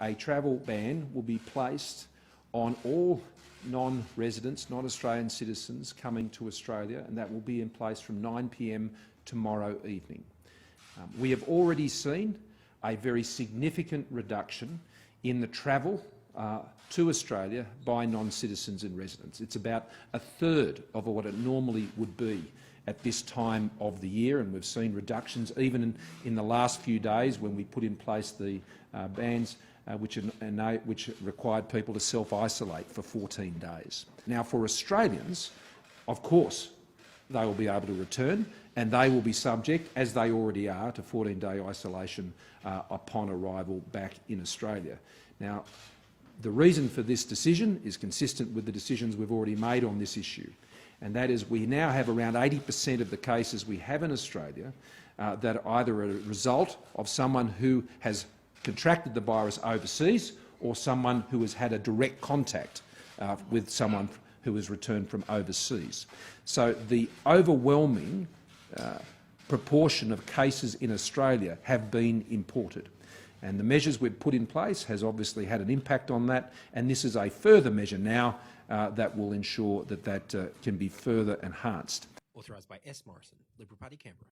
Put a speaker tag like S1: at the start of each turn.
S1: a travel ban will be placed on all non-residents, non-Australian citizens coming to Australia, and that will be in place from 9 p.m. tomorrow evening. We have already seen a very significant reduction in the travel to Australia by non-citizens and residents. It's about a third of what it normally would be at this time of the year, and we've seen reductions even in the last few days when we put in place the bans which required people to self-isolate for 14 days. Now, for Australians, of course, they will be able to return, and they will be subject, as they already are, to 14-day isolation upon arrival back in Australia. Now, the reason for this decision is consistent with the decisions we've already made on this issue, and that is we now have around 80% of the cases we have in Australia that are either a result of someone who has contracted the virus overseas or someone who has had a direct contact with someone who has returned from overseas. So the overwhelming proportion of cases in Australia have been imported. And the measures we've put in place has obviously had an impact on that, and this is a further measure now that will ensure that that can be further enhanced.
S2: Authorised by S. Morrison, Liberal Party, Canberra.